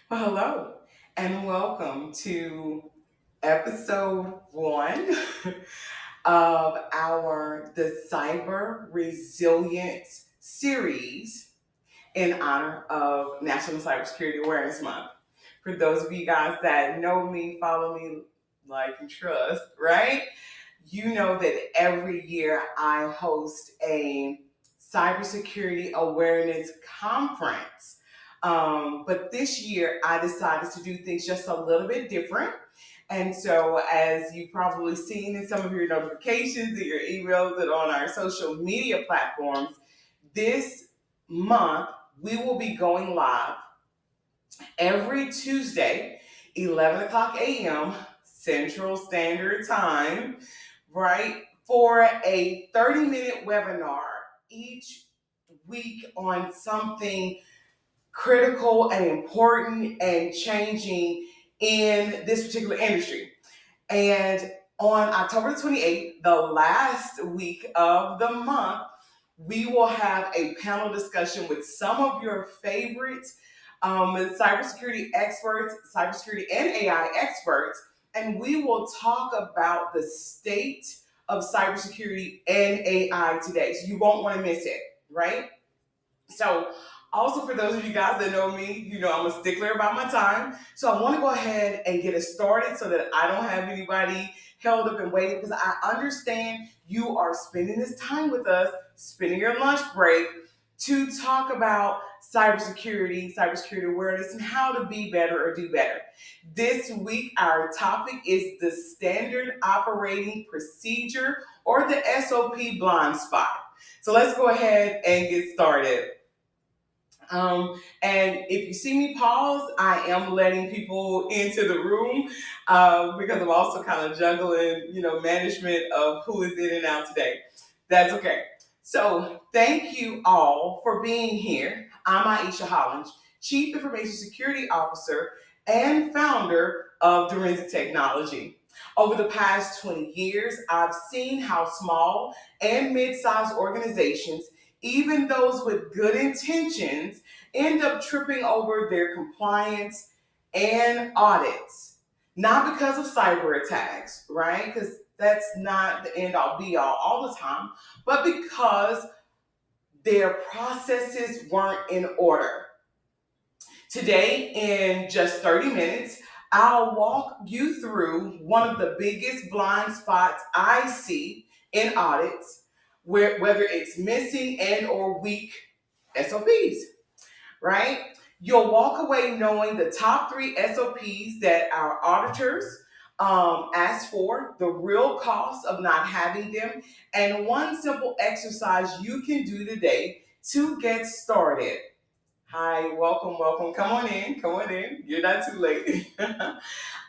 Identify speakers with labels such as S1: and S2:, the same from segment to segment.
S1: Well, hello, and welcome to episode one of the Cyber Resilience series in honor of National Cybersecurity Awareness Month. For those of you guys that know me, follow me, like and trust, right? You know that every year I host a cybersecurity awareness conference. But this year I decided to do things just a little bit different. And so, as you've probably seen in some of your notifications and your emails and on our social media platforms, this month we will be going live every Tuesday, 11 o'clock a.m. Central Standard Time, right, for a 30-minute webinar each week on something critical and important and changing in this particular industry. And on October 28th, the last week of the month, we will have a panel discussion with some of your favorites cybersecurity experts, cybersecurity and AI experts, and we will talk about the state of cybersecurity and AI today. So you won't want to miss it, right? So, also for those of you guys that know me, you know I'm a stickler about my time. So I want to go ahead and get it started so that I don't have anybody held up and waiting because I understand you are spending this time with us, spending your lunch break to talk about cybersecurity awareness, and how to be better or do better. This week, our topic is the standard operating procedure or the SOP blind spot. So let's go ahead and get started. And if you see me pause, I am letting people into the room because I'm also kind of juggling, management of who is in and out today. That's okay. So thank you all for being here. I'm Ieshea Hollins, Chief Information Security Officer and founder of Direnzic Technology. Over the past 20 years, I've seen how small and mid-sized organizations, even those with good intentions, end up tripping over their compliance and audits. Not because of cyber attacks, right? Because that's not the end all be all the time, but because their processes weren't in order. Today, in just 30 minutes, I'll walk you through one of the biggest blind spots I see in audits, whether it's missing and or weak SOPs, right? You'll walk away knowing the top three SOPs that our auditors ask for, the real cost of not having them, and one simple exercise you can do today to get started. Hi, welcome, welcome. Come on in, come on in. You're not too late.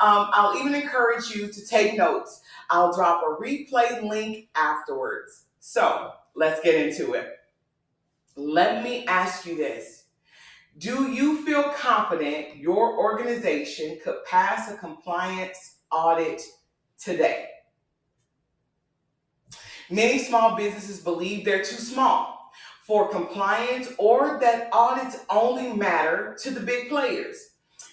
S1: I'll even encourage you to take notes. I'll drop a replay link afterwards. So let's get into it. Let me ask you this. Do you feel confident your organization could pass a compliance audit today? Many small businesses believe they're too small for compliance or that audits only matter to the big players.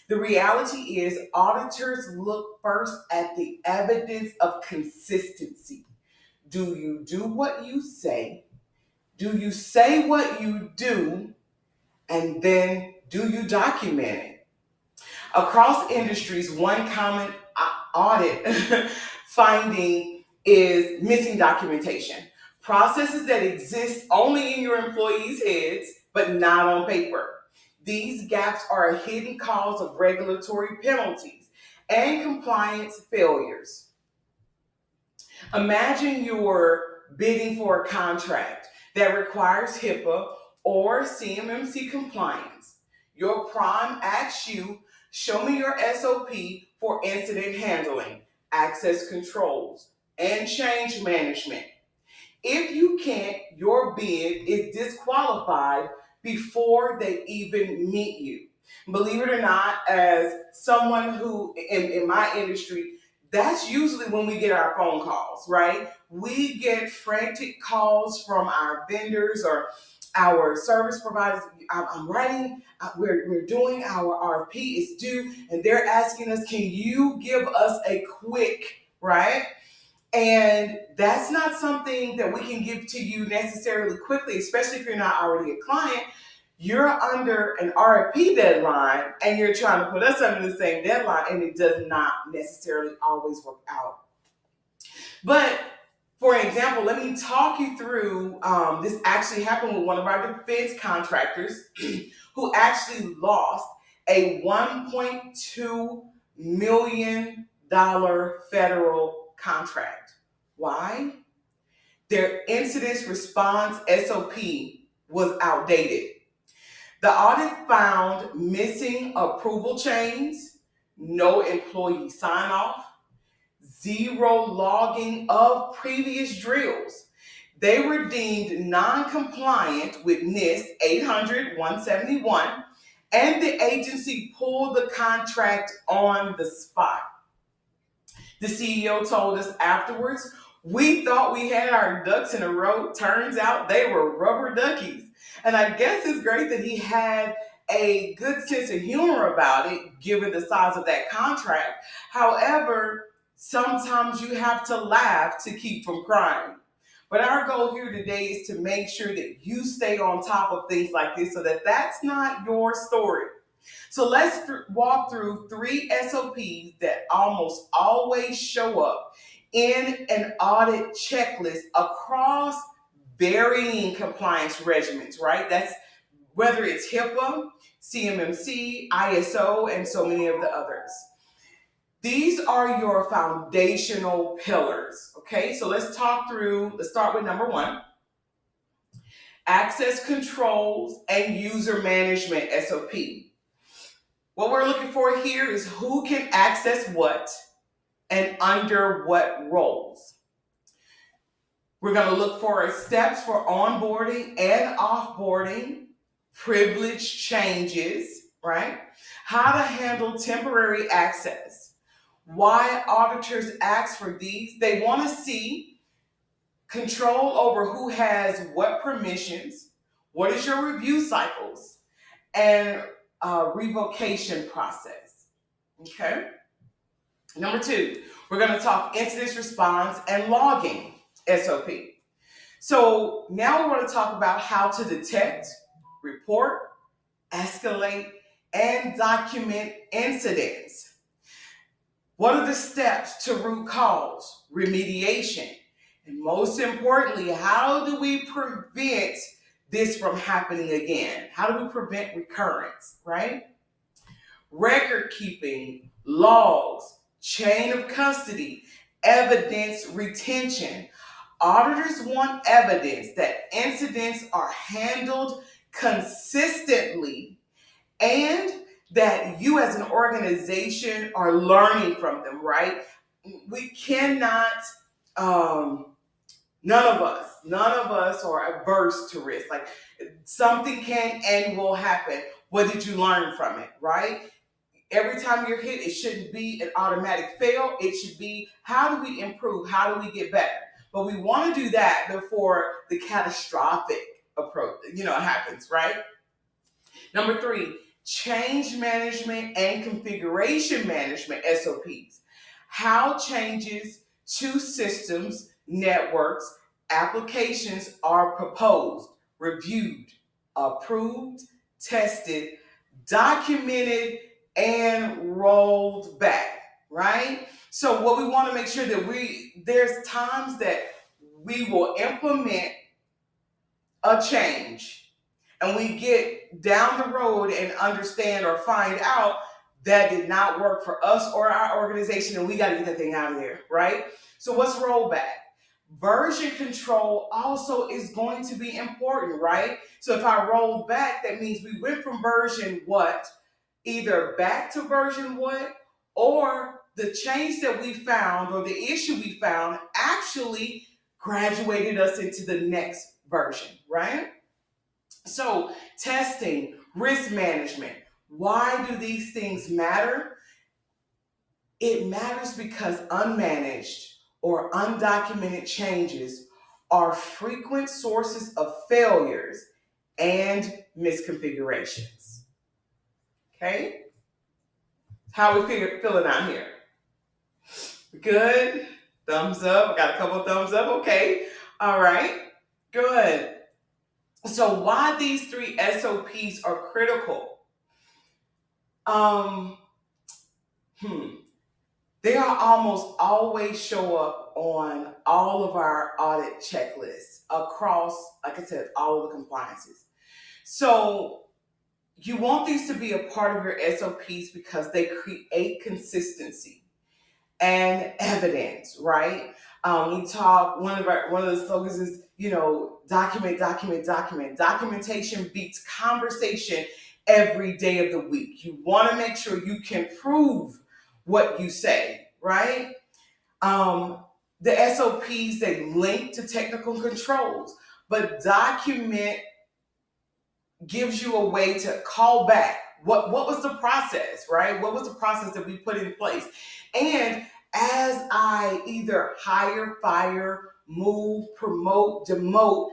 S1: The reality is, auditors look first at the evidence of consistency. Do you do what you say? Do you say what you do? And then do you document it? Across industries, one common audit finding is missing documentation. Processes that exist only in your employees' heads, but not on paper. These gaps are a hidden cause of regulatory penalties and compliance failures. Imagine you're bidding for a contract that requires HIPAA or CMMC compliance. Your prime asks you, show me your SOP for incident handling, access controls, and change management. If you can't, your bid is disqualified before they even meet you. Believe it or not, as someone who in my industry, that's usually when we get our phone calls, right? We get frantic calls from our vendors or our service providers, I'm writing, we're doing our RFP, it's due, and they're asking us, can you give us a quick, right? And that's not something that we can give to you necessarily quickly, especially if you're not already a client. You're under an RFP deadline and you're trying to put us under the same deadline, and it does not necessarily always work out. But for example, let me talk you through this actually happened with one of our defense contractors who actually lost a $1.2 million federal contract. Why? Their incident response SOP was outdated. The audit found missing approval chains, no employee sign off, zero logging of previous drills. They were deemed non-compliant with NIST 800-171, and the agency pulled the contract on the spot. The CEO told us afterwards, we thought we had our ducks in a row. Turns out they were rubber duckies. And I guess it's great that he had a good sense of humor about it, given the size of that contract. However, sometimes you have to laugh to keep from crying. But our goal here today is to make sure that you stay on top of things like this so that that's not your story. So let's walk through 3 SOPs that almost always show up in an audit checklist across varying compliance regimens, right? That's whether it's HIPAA, CMMC, ISO, and so many of the others. These are your foundational pillars, okay? So let's start with number 1, access controls and user management SOP. What we're looking for here is who can access what and under what roles. We're going to look for steps for onboarding and offboarding, privilege changes, right? How to handle temporary access. Why auditors ask for these? They want to see control over who has what permissions, what is your review cycles, and revocation process. Okay. Number 2, we're going to talk incident response and logging SOP. So now we're going to talk about how to detect, report, escalate, and document incidents. What are the steps to root cause, remediation, and most importantly, how do we prevent this from happening again? How do we prevent recurrence, right? Record keeping, logs, chain of custody, evidence retention. Auditors want evidence that incidents are handled consistently and that you as an organization are learning from them, right? We cannot, none of us are averse to risk. Like something can and will happen. What did you learn from it, right? Every time you're hit, it shouldn't be an automatic fail. It should be, how do we improve? How do we get better? But we want to do that before the catastrophic approach, happens, right? Number 3, change management and configuration management SOPs. How changes to systems, networks, applications are proposed, reviewed, approved, tested, documented, and rolled back, right? So what we want to make sure that there's times that we will implement a change and we get down the road and understand or find out that did not work for us or our organization and we got to get that thing out of there, right? So what's rollback? Version control also is going to be important, right? So if I roll back, that means we went from version what, either back to version what, or the change that we found or the issue we found actually graduated us into the next version, right? So testing, risk management, why do these things matter? It matters because unmanaged or undocumented changes are frequent sources of failures and misconfigurations. Okay? How we feeling out here? Good. Thumbs up. I got a couple of thumbs up. Okay. All right. Good. So why these three SOPs are critical? Um, They are almost always show up on all of our audit checklists across, like I said, all of the compliances. So you want these to be a part of your SOPs because they create consistency and evidence, right? We talk, one of the slogans is, document, document, document. Documentation beats conversation every day of the week. You want to make sure you can prove what you say, right? The SOPs, they link to technical controls, but document gives you a way to call back. What was the process, right? What was the process that we put in place? And as I either hire, fire, move, promote, demote,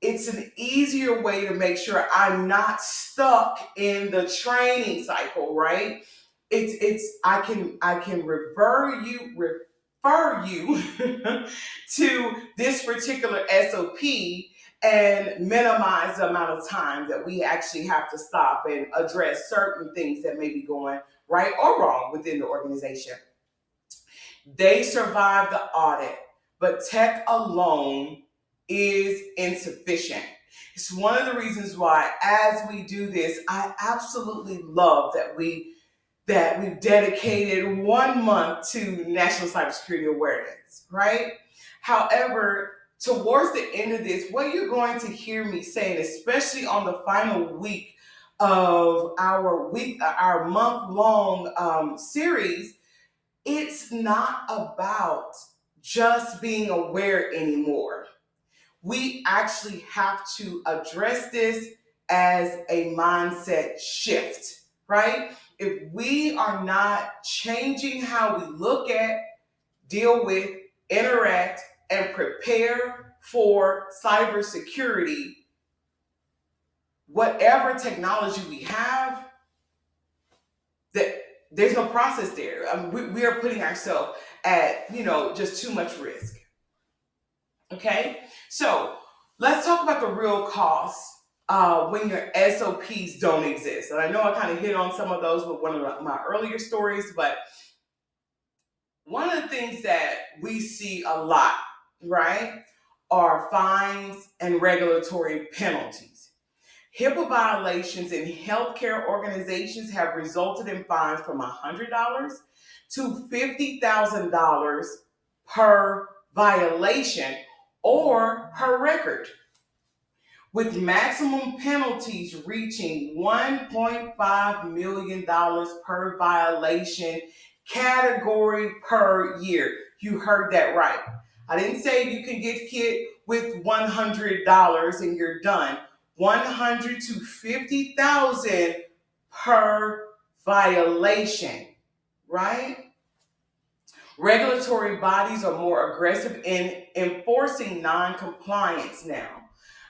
S1: it's an easier way to make sure I'm not stuck in the training cycle, right? I can refer you to this particular SOP and minimize the amount of time that we actually have to stop and address certain things that may be going right or wrong within the organization. They survive the audit, but tech alone is insufficient. It's one of the reasons why, as we do this, I absolutely love that we've dedicated 1 month to National Cybersecurity Awareness, right? However, towards the end of this, what you're going to hear me saying, especially on the final week of our month-long series, it's not about just being aware anymore. We actually have to address this as a mindset shift, right? If we are not changing how we look at, deal with, interact, and prepare for cybersecurity, whatever technology we have, that there's no process there. We are putting ourselves at, just too much risk. Okay, so let's talk about the real costs when your SOPs don't exist. And I know I kind of hit on some of those with one of my earlier stories, but one of the things that we see a lot, right, are fines and regulatory penalties. HIPAA violations in healthcare organizations have resulted in fines from $100 to $50,000 per violation or per record, with maximum penalties reaching $1.5 million per violation category per year. You heard that right. I didn't say you can get hit with $100 and you're done. $100 to $50,000 per violation, right? Regulatory bodies are more aggressive in enforcing non-compliance now.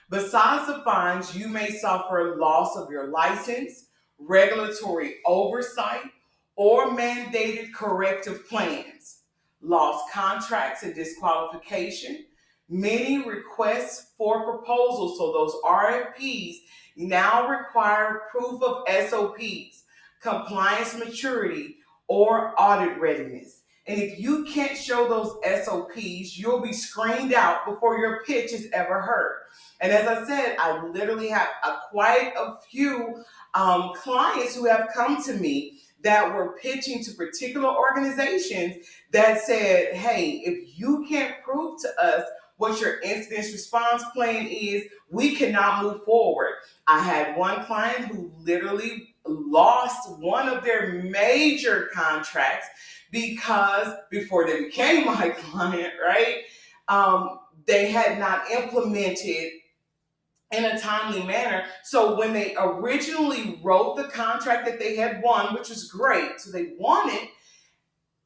S1: Besides the fines, you may suffer loss of your license, regulatory oversight, or mandated corrective plans, lost contracts and disqualification. Many requests for proposals, so those RFPs, now require proof of SOPs, compliance maturity, or audit readiness. And if you can't show those SOPs, you'll be screened out before your pitch is ever heard. And as I said, I literally have quite a few clients who have come to me that were pitching to particular organizations that said, hey, if you can't prove to us what your incident response plan is, we cannot move forward. I had one client who literally lost one of their major contracts because before they became my client, right, they had not implemented in a timely manner. So when they originally wrote the contract that they had won, which was great, so they won it,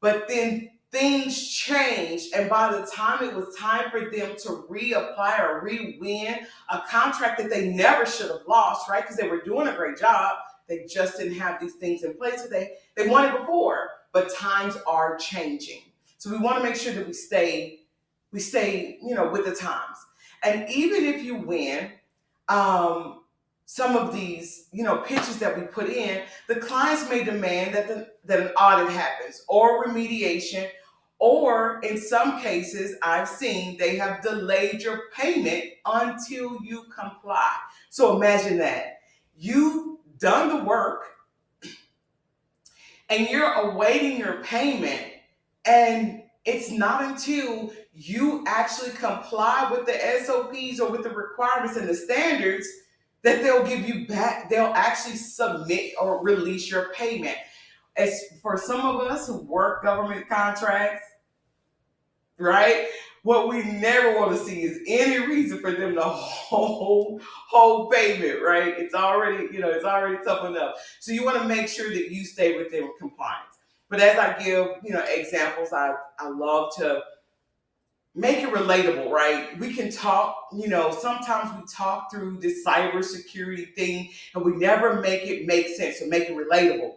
S1: but then things changed, and by the time it was time for them to reapply or re-win a contract that they never should have lost, right? Because they were doing a great job, they just didn't have these things in place that they wanted before. But times are changing, so we want to make sure that we stay, with the times. And even if you win, um, some of these, pitches that we put in, the clients may demand that an audit happens or remediation, or in some cases, I've seen they have delayed your payment until you comply. So imagine that. You've done the work and you're awaiting your payment, and it's not until you actually comply with the SOPs or with the requirements and the standards that they'll give you back, they'll actually submit or release your payment. As for some of us who work government contracts, right? What we never want to see is any reason for them to hold payment, right? It's already tough enough. So you want to make sure that you stay within compliance. But as I give, examples, I love to make it relatable, right? We can talk, sometimes we talk through this cybersecurity thing and we never make it make sense or make it relatable.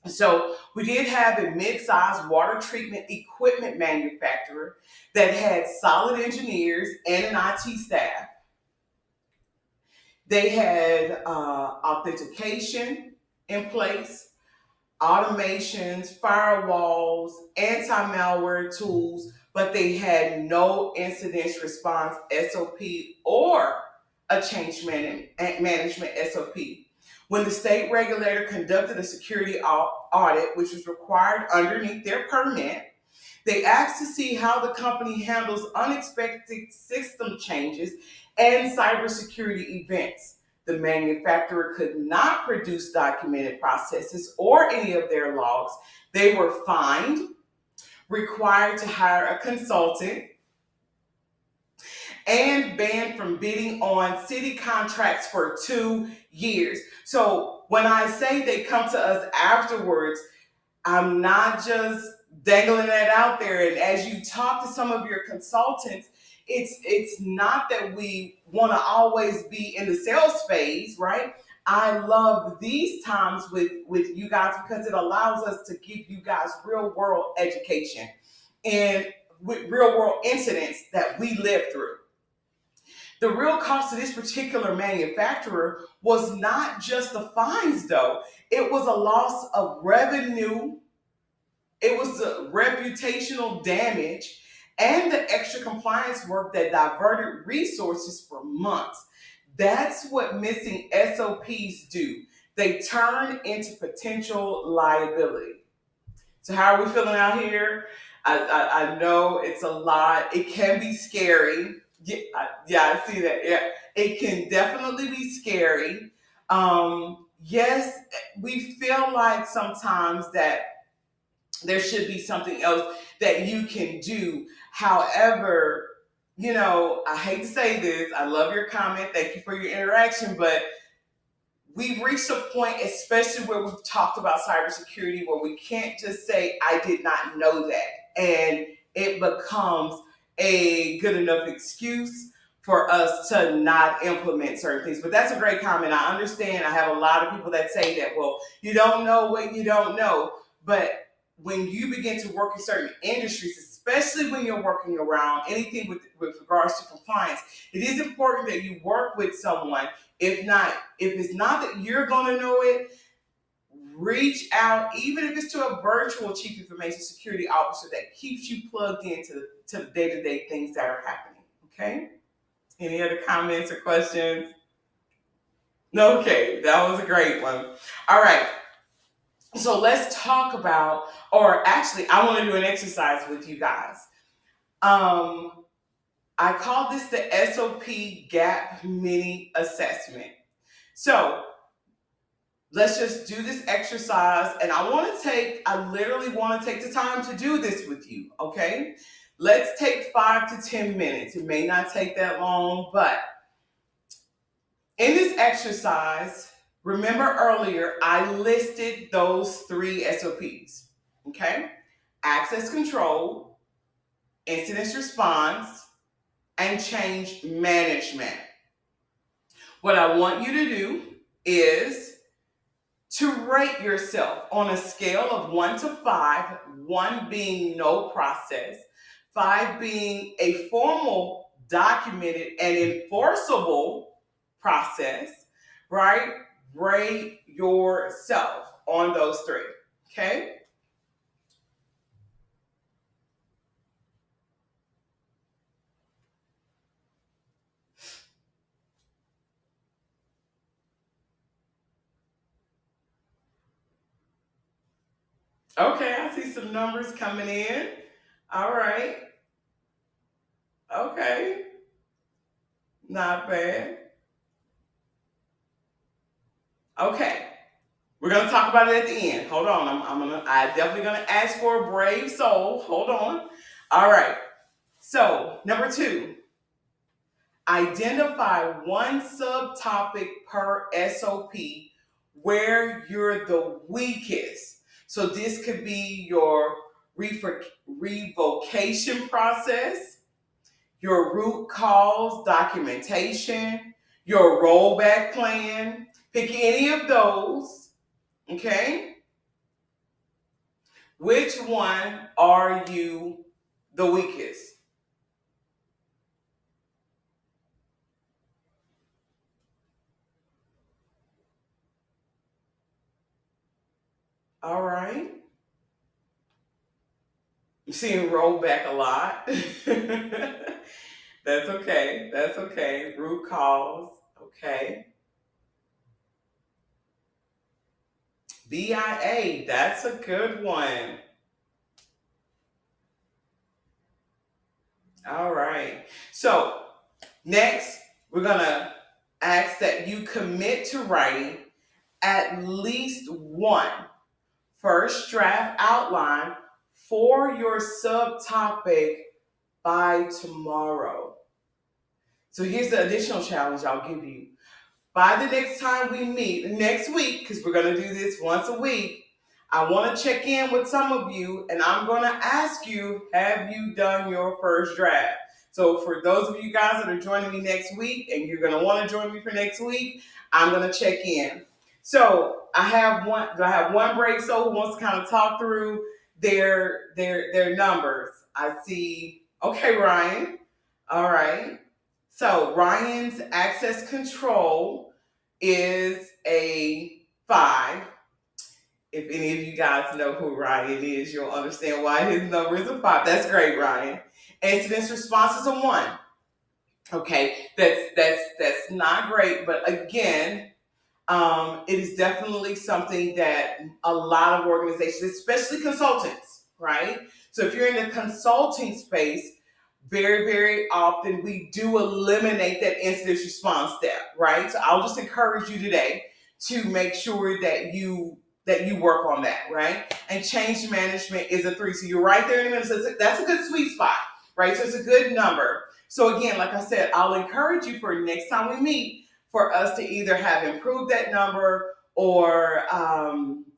S1: So we did have a mid-sized water treatment equipment manufacturer that had solid engineers and an IT staff. They had authentication in place, automations, firewalls, anti-malware tools, but they had no incident response SOP or a change management SOP. When the state regulator conducted a security audit, which was required underneath their permit, they asked to see how the company handles unexpected system changes and cybersecurity events. The manufacturer could not produce documented processes or any of their logs. They were fined, required to hire a consultant, and banned from bidding on city contracts for 2 years. So when I say they come to us afterwards, I'm not just dangling that out there. And as you talk to some of your consultants, it's not that we want to always be in the sales phase, right? I love these times with you guys because it allows us to give you guys real world education and with real world incidents that we lived through. The real cost of this particular manufacturer was not just the fines, though. It was a loss of revenue, it was the reputational damage, and the extra compliance work that diverted resources for months. That's what missing SOPs do. They turn into potential liability. So how are we feeling out here? I know it's a lot. It can be scary. Yeah, I see that. Yeah, it can definitely be scary. Yes, we feel like sometimes that there should be something else that you can do. However, I hate to say this. I love your comment. Thank you for your interaction, but we've reached a point, especially where we've talked about cybersecurity, where we can't just say, I did not know that. And it becomes a good enough excuse for us to not implement certain things. But that's a great comment. I understand. I have a lot of people that say that, well, you don't know what you don't know. But when you begin to work in certain industries, especially when you're working around anything with regards to compliance, it is important that you work with someone. If it's not that you're going to know it, reach out, even if it's to a virtual chief information security officer that keeps you plugged into the day-to-day things that are happening. Okay? Any other comments or questions? No, okay, that was a great one. All right. So let's talk about, or actually, I want to do an exercise with you guys. I call this the SOP Gap Mini Assessment. So let's just do this exercise, and I literally want to take the time to do this with you, okay? Let's take 5 to 10 minutes. It may not take that long, but in this exercise, remember earlier, I listed those 3 SOPs, okay? access control, incident response, and change management. What I want you to do is to rate yourself on a scale of 1 to 5, 1 being no process, 5 being a formal, documented, and enforceable process, right? Rate yourself on those 3, okay? Okay, I see some numbers coming in. All right. Okay. Not bad. Okay. We're gonna talk about it at the end. Hold on. I definitely gonna ask for a brave soul. Hold on. All right. So number 2, identify one subtopic per SOP where you're the weakest. So this could be your revocation process, your root cause documentation, your rollback plan. Pick any of those, okay? Which one are you the weakest? All right. I'm seeing rollback a lot. That's okay. That's okay. Root cause. Okay. BIA. That's a good one. All right. So next, we're going to ask that you commit to writing at least one first draft outline for your subtopic by tomorrow. So here's the additional challenge I'll give you. By the next time we meet, next week, because we're going to do this once a week, I want to check in with some of you and I'm going to ask you, have you done your first draft? So for those of you guys that are joining me next week and you're going to want to join me for next week, I'm going to check in. So I have one brave soul who wants to kind of talk through their numbers. I see, okay, Ryan. All right. So Ryan's access control is a 5. If any of you guys know who Ryan is, you'll understand why his number is a 5. That's great, Ryan. Incident response is a 1. Okay, that's not great, but again, it is definitely something that a lot of organizations, especially consultants, right? So if you're in the consulting space, very, very often we do eliminate that incident response step, right? So I'll just encourage you today to make sure that you work on that, right? And change management is a 3. So you're right there in the middle. So that's a good sweet spot, right? So it's a good number. So again, like I said, I'll encourage you for next time we meet for us to either have improved that number or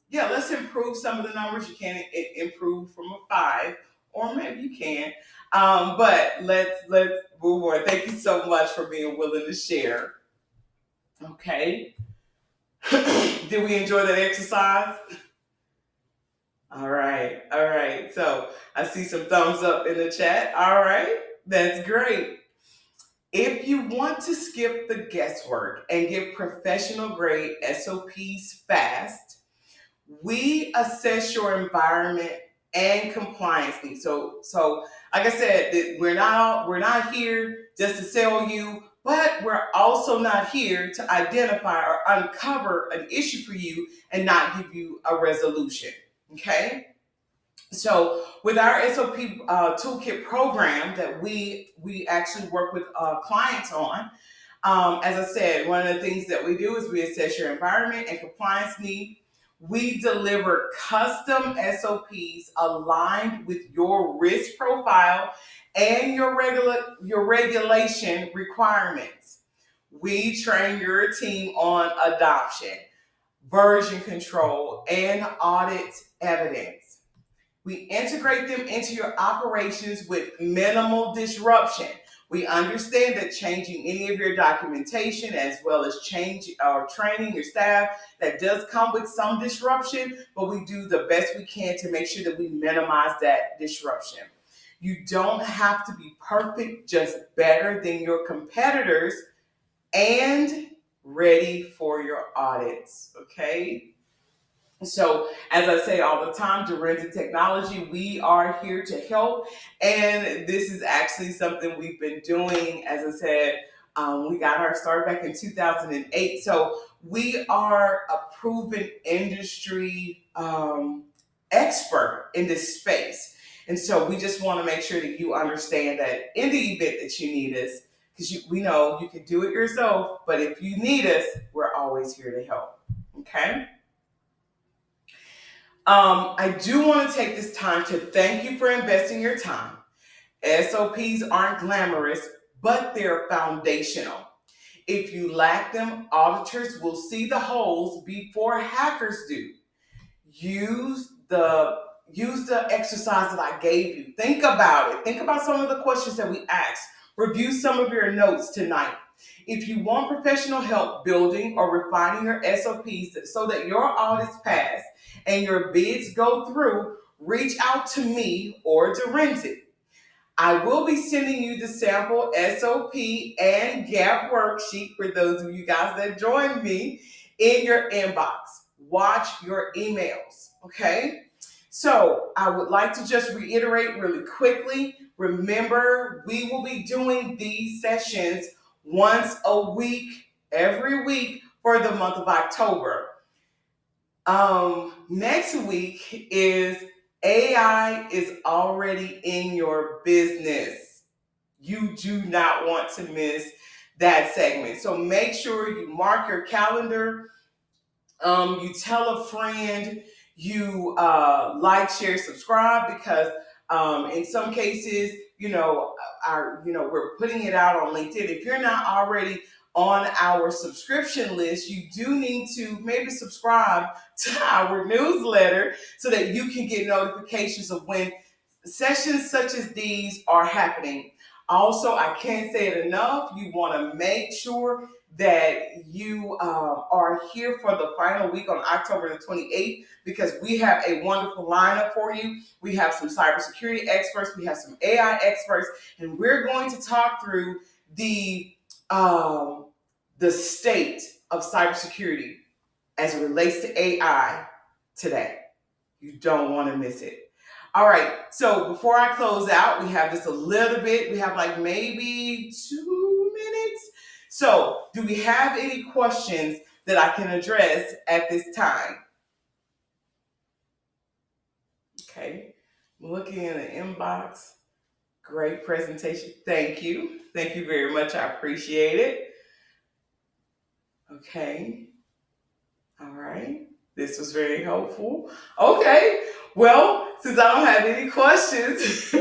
S1: yeah, let's improve some of the numbers. You can't improve from a 5, or maybe you can. But let's move on. Thank you so much for being willing to share. Okay. Did we enjoy that exercise? All right. All right. So I see some thumbs up in the chat. All right. That's great. If you want to skip the guesswork and get professional grade SOPs fast, we assess your environment and compliance needs. So like I said, we're not here just to sell you, but we're also not here to identify or uncover an issue for you and not give you a resolution. Okay. So with our SOP toolkit program that we actually work with clients on, as I said, one of the things that we do is we assess your environment and compliance need. We deliver custom SOPs aligned with your risk profile and your regulation requirements. We train your team on adoption, version control, and audit evidence. We integrate them into your operations with minimal disruption. We understand that changing any of your documentation as well as change or training your staff, that does come with some disruption, but we do the best we can to make sure that we minimize that disruption. You don't have to be perfect, just better than your competitors and ready for your audits, okay? So, as I say all the time, Direnzic Technology, we are here to help. And this is actually something we've been doing. As I said, we got our start back in 2008. So, we are a proven industry expert in this space. And so, we just want to make sure that you understand that in the event that you need us, because we know you can do it yourself, but if you need us, we're always here to help. Okay? I do want to take this time to thank you for investing your time. SOPs aren't glamorous, but they're foundational. If you lack them, auditors will see the holes before hackers do. Use the use the exercise that I gave you. Think about it. Think about some of the questions that we asked. Review some of your notes tonight. If you want professional help building or refining your SOPs so that your audits pass and your bids go through, reach out to me or Direnzic. I will be sending you the sample SOP and GAP worksheet for those of you guys that joined me in your inbox. Watch your emails, okay? So I would like to just reiterate really quickly. Remember, we will be doing these sessions once a week, every week for the month of October. Next week is AI is already in your business. You do not want to miss that segment. So make sure you mark your calendar. You tell a friend, you like, share, subscribe, because in some cases, we're putting it out on LinkedIn. If you're not already on our subscription list, you do need to maybe subscribe to our newsletter so that you can get notifications of when sessions such as these are happening. Also, I can't say it enough. You want to make sure that you are here for the final week on October the 28th, because we have a wonderful lineup for you. We have some cybersecurity experts, we have some AI experts, and we're going to talk through the state of cybersecurity as it relates to AI today. You don't want to miss it. All right, so before I close out, we have just a little bit. We have like maybe 2 minutes. So, do we have any questions that I can address at this time? Okay, I'm looking in the inbox. Great presentation. Thank you. Thank you very much. I appreciate it. Okay. All right. This was very helpful. Okay. Well, since I don't have any questions,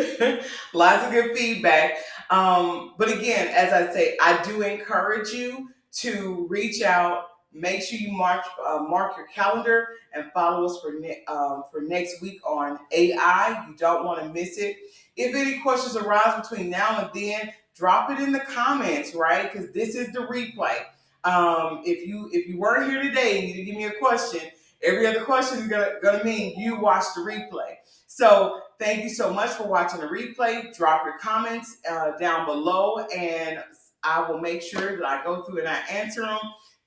S1: lots of good feedback. But again, as I say, I do encourage you to reach out. Make sure you mark your calendar and follow us for next week on AI. You don't want to miss it. If any questions arise between now and then, drop it in the comments, right? Because this is the replay. If you weren't here today and you didn't give me a question, every other question is gonna mean you watched the replay. So thank you so much for watching the replay. Drop your comments down below, and I will make sure that I go through and I answer them.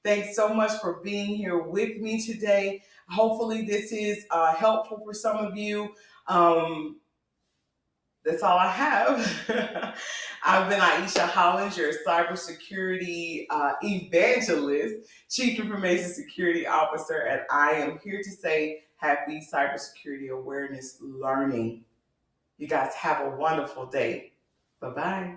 S1: Thanks so much for being here with me today. Hopefully this is helpful for some of you. That's all I have. I've been Ieshea Hollins, your cybersecurity evangelist, Chief Information Security Officer, and I am here to say happy cybersecurity awareness learning. You guys have a wonderful day. Bye-bye.